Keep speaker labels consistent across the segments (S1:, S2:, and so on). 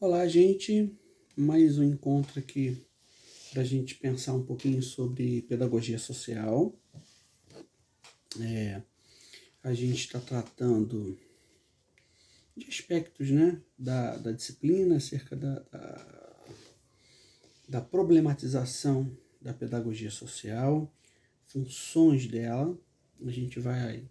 S1: Olá, gente. Mais um encontro aqui para a gente pensar um pouquinho sobre pedagogia social. A gente está tratando de aspectos, né, da disciplina acerca da problematização da pedagogia social, funções dela. A gente vai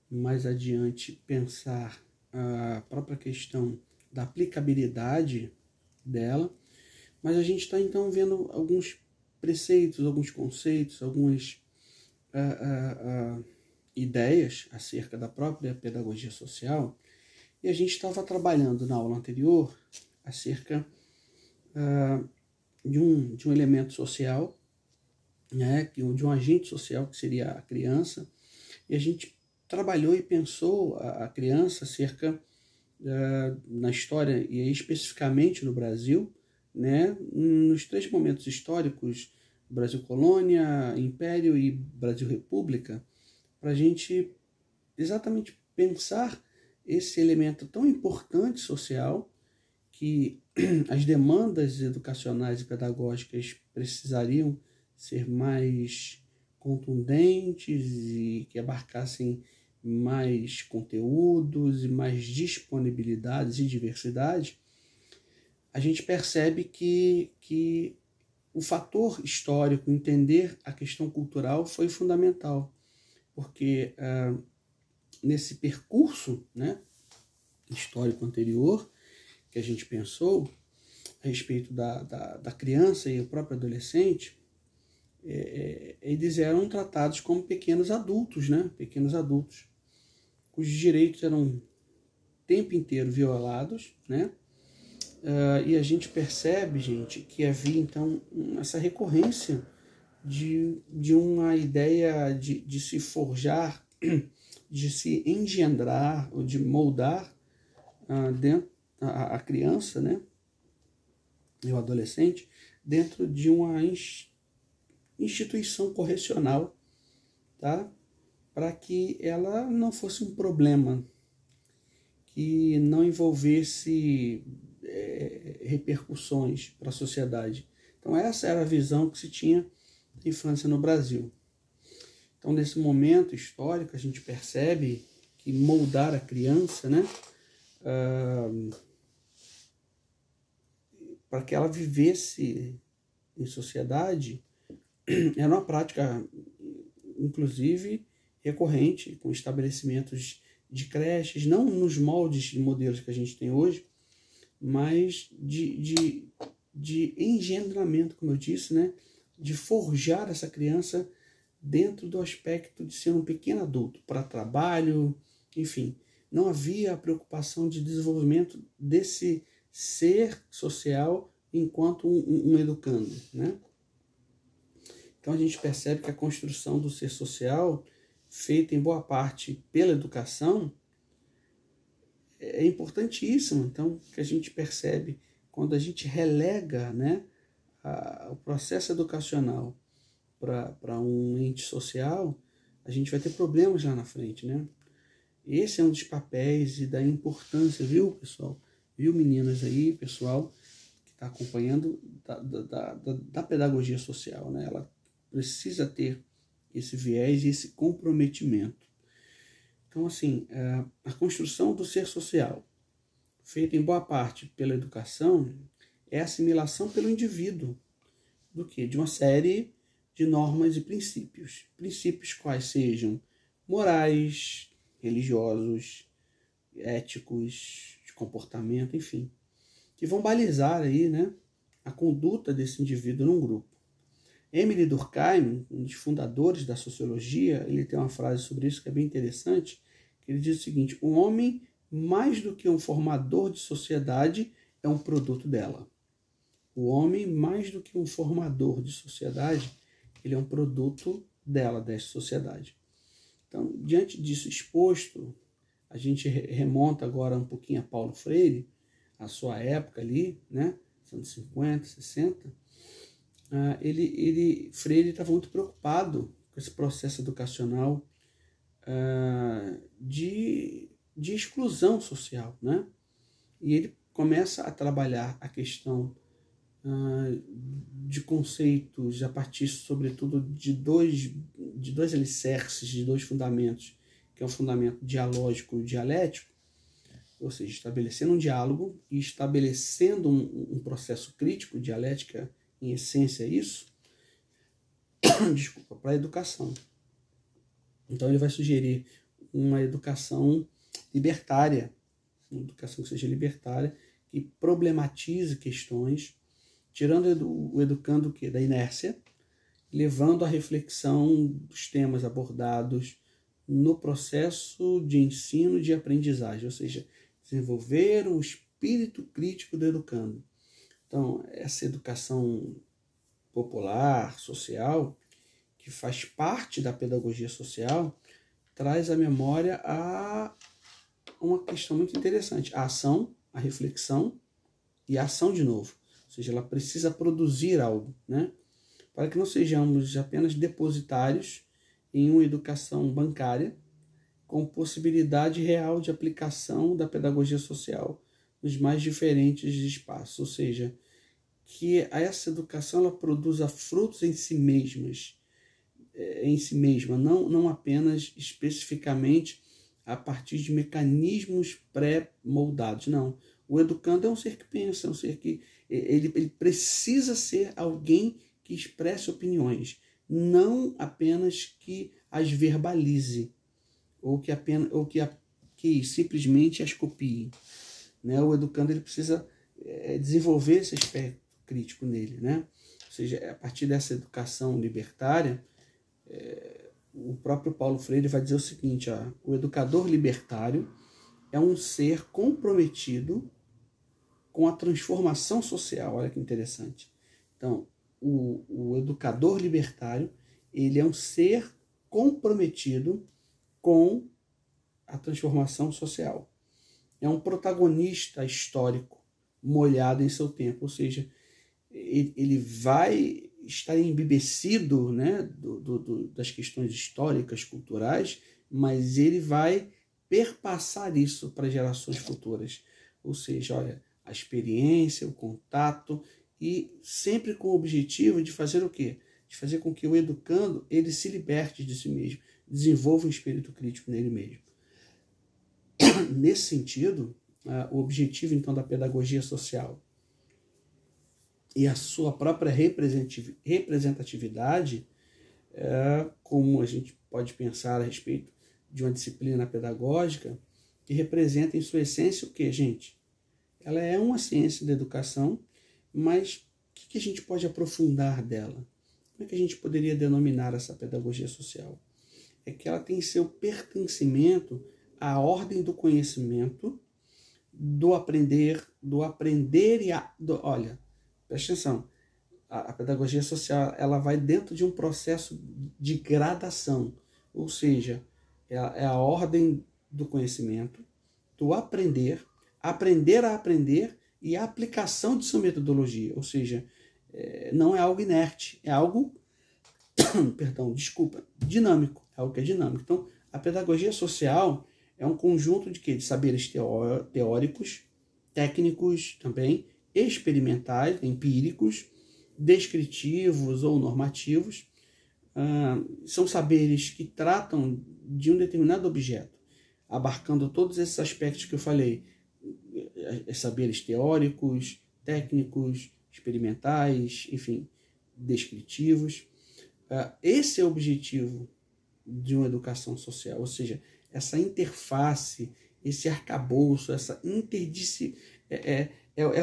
S1: mais adiante pensar a própria questão da aplicabilidade dela, mas a gente está então vendo alguns preceitos, alguns conceitos, algumas ideias acerca da própria pedagogia social, e a gente estava trabalhando na aula anterior acerca de um elemento social, né, de um agente social que seria a criança, e a gente trabalhou e pensou a criança acerca na história, e especificamente no Brasil, né, nos três momentos históricos, Brasil Colônia, Império e Brasil República, para a gente exatamente pensar esse elemento tão importante social que as demandas educacionais e pedagógicas precisariam ser mais contundentes e que abarcassem mais conteúdos e mais disponibilidades e diversidade. A gente percebe que o fator histórico, entender a questão cultural, foi fundamental, porque nesse percurso, né, histórico anterior que a gente pensou a respeito da criança e o próprio adolescente, eles eram tratados como pequenos adultos, né, pequenos adultos, cujos direitos eram o tempo inteiro violados, né? E a gente percebe, gente, que havia então essa recorrência de uma ideia de se forjar, de se engendrar, ou de moldar dentro a criança, né, e o adolescente, dentro de uma instituição correcional, tá? Para que ela não fosse um problema, que não envolvesse repercussões para a sociedade. Então essa era a visão que se tinha da infância no Brasil. Então nesse momento histórico a gente percebe que moldar a criança, né, para que ela vivesse em sociedade, era uma prática, inclusive, recorrente, com estabelecimentos de creches, não nos moldes de modelos que a gente tem hoje, mas de engendramento, como eu disse, né? De forjar essa criança dentro do aspecto de ser um pequeno adulto, para trabalho, enfim. Não havia a preocupação de desenvolvimento desse ser social enquanto um educando, né? Então a gente percebe que a construção do ser social, feita em boa parte pela educação, é importantíssima. Então, que a gente percebe quando a gente relega, né, o processo educacional para um ente social, a gente vai ter problemas lá na frente, né? Esse é um dos papéis e da importância, viu, pessoal? Viu, meninas aí, pessoal que está acompanhando da pedagogia social, né? Ela precisa ter esse viés e esse comprometimento. Então, assim, a construção do ser social, feita em boa parte pela educação, é a assimilação pelo indivíduo do quê? De uma série de normas e princípios. Princípios quais sejam morais, religiosos, éticos, de comportamento, enfim, que vão balizar aí, né, a conduta desse indivíduo num grupo. Emile Durkheim, um dos fundadores da sociologia, ele tem uma frase sobre isso que é bem interessante, que ele diz o seguinte: o homem, mais do que um formador de sociedade, é um produto dela. O homem, mais do que um formador de sociedade, ele é um produto dela, dessa sociedade. Então, diante disso exposto, a gente remonta agora um pouquinho a Paulo Freire, a sua época ali, né, anos 50, 60, Freire estava muito preocupado com esse processo educacional de exclusão social, né? E ele começa a trabalhar a questão de conceitos a partir, sobretudo, de dois alicerces, de dois fundamentos, que é o fundamento dialógico e dialético, ou seja, estabelecendo um diálogo e estabelecendo um processo crítico, dialética, em essência, é isso, desculpa, para a educação. Então ele vai sugerir uma educação libertária, uma educação que seja libertária, que problematize questões, tirando o educando da inércia, levando à reflexão dos temas abordados no processo de ensino e de aprendizagem, ou seja, desenvolver o espírito crítico do educando. Então, essa educação popular, social, que faz parte da pedagogia social, traz à memória uma questão muito interessante: a ação, a reflexão e a ação de novo. Ou seja, ela precisa produzir algo, né? Para que não sejamos apenas depositários em uma educação bancária com possibilidade real de aplicação da pedagogia social nos mais diferentes espaços. Ou seja, que essa educação ela produza frutos em si mesma, não apenas especificamente a partir de mecanismos pré-moldados. Não. O educando é um ser que pensa, é um ser que ele precisa ser alguém que expresse opiniões, não apenas que as verbalize ou que simplesmente as copie. Né? O educando ele precisa desenvolver esse aspecto crítico nele. Né? Ou seja, a partir dessa educação libertária, o próprio Paulo Freire vai dizer o seguinte: o educador libertário é um ser comprometido com a transformação social. Olha que interessante. Então, o educador libertário, ele é um ser comprometido com a transformação social. É um protagonista histórico molhado em seu tempo, ou seja, ele vai estar embebecido, né, das questões históricas, culturais, mas ele vai perpassar isso para gerações futuras. Ou seja, olha, a experiência, o contato, e sempre com o objetivo de fazer o quê? De fazer com que o educando ele se liberte de si mesmo, desenvolva um espírito crítico nele mesmo. Nesse sentido, o objetivo então da pedagogia social e a sua própria representatividade, como a gente pode pensar a respeito de uma disciplina pedagógica que representa em sua essência o quê, gente? Ela é uma ciência da educação, mas o que a gente pode aprofundar dela? Como é que a gente poderia denominar essa pedagogia social? É que ela tem seu pertencimento à ordem do conhecimento, do aprender e olha, presta atenção, a pedagogia social ela vai dentro de um processo de gradação, ou seja, é a ordem do conhecimento, do aprender a aprender e a aplicação de sua metodologia, ou seja, não é algo inerte, é algo, dinâmico, é algo que é dinâmico. Então, a pedagogia social é um conjunto de saberes teóricos, técnicos também, experimentais, empíricos, descritivos ou normativos. São saberes que tratam de um determinado objeto, abarcando todos esses aspectos que eu falei, saberes teóricos, técnicos, experimentais, enfim, descritivos. Esse é o objetivo de uma educação social, ou seja, essa interface, esse arcabouço, essa é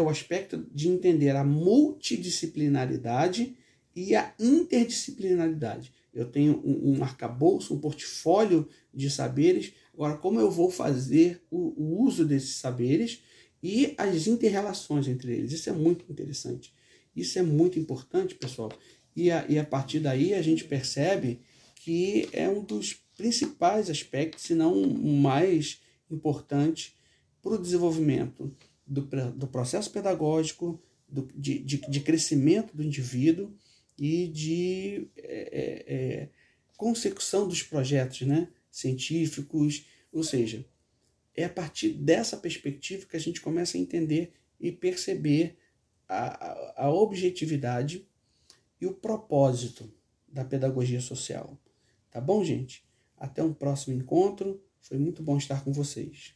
S1: o aspecto de entender a multidisciplinaridade e a interdisciplinaridade. Eu tenho um arcabouço, um portfólio de saberes. Agora, como eu vou fazer o uso desses saberes e as interrelações entre eles? Isso é muito interessante. Isso é muito importante, pessoal. E a partir daí a gente percebe que é um dos principais aspectos, se não o mais importante, para o desenvolvimento do processo pedagógico, de crescimento do indivíduo e de consecução dos projetos, né, científicos. Ou seja, é a partir dessa perspectiva que a gente começa a entender e perceber a objetividade e o propósito da pedagogia social. Tá bom, gente? Até um próximo encontro. Foi muito bom estar com vocês.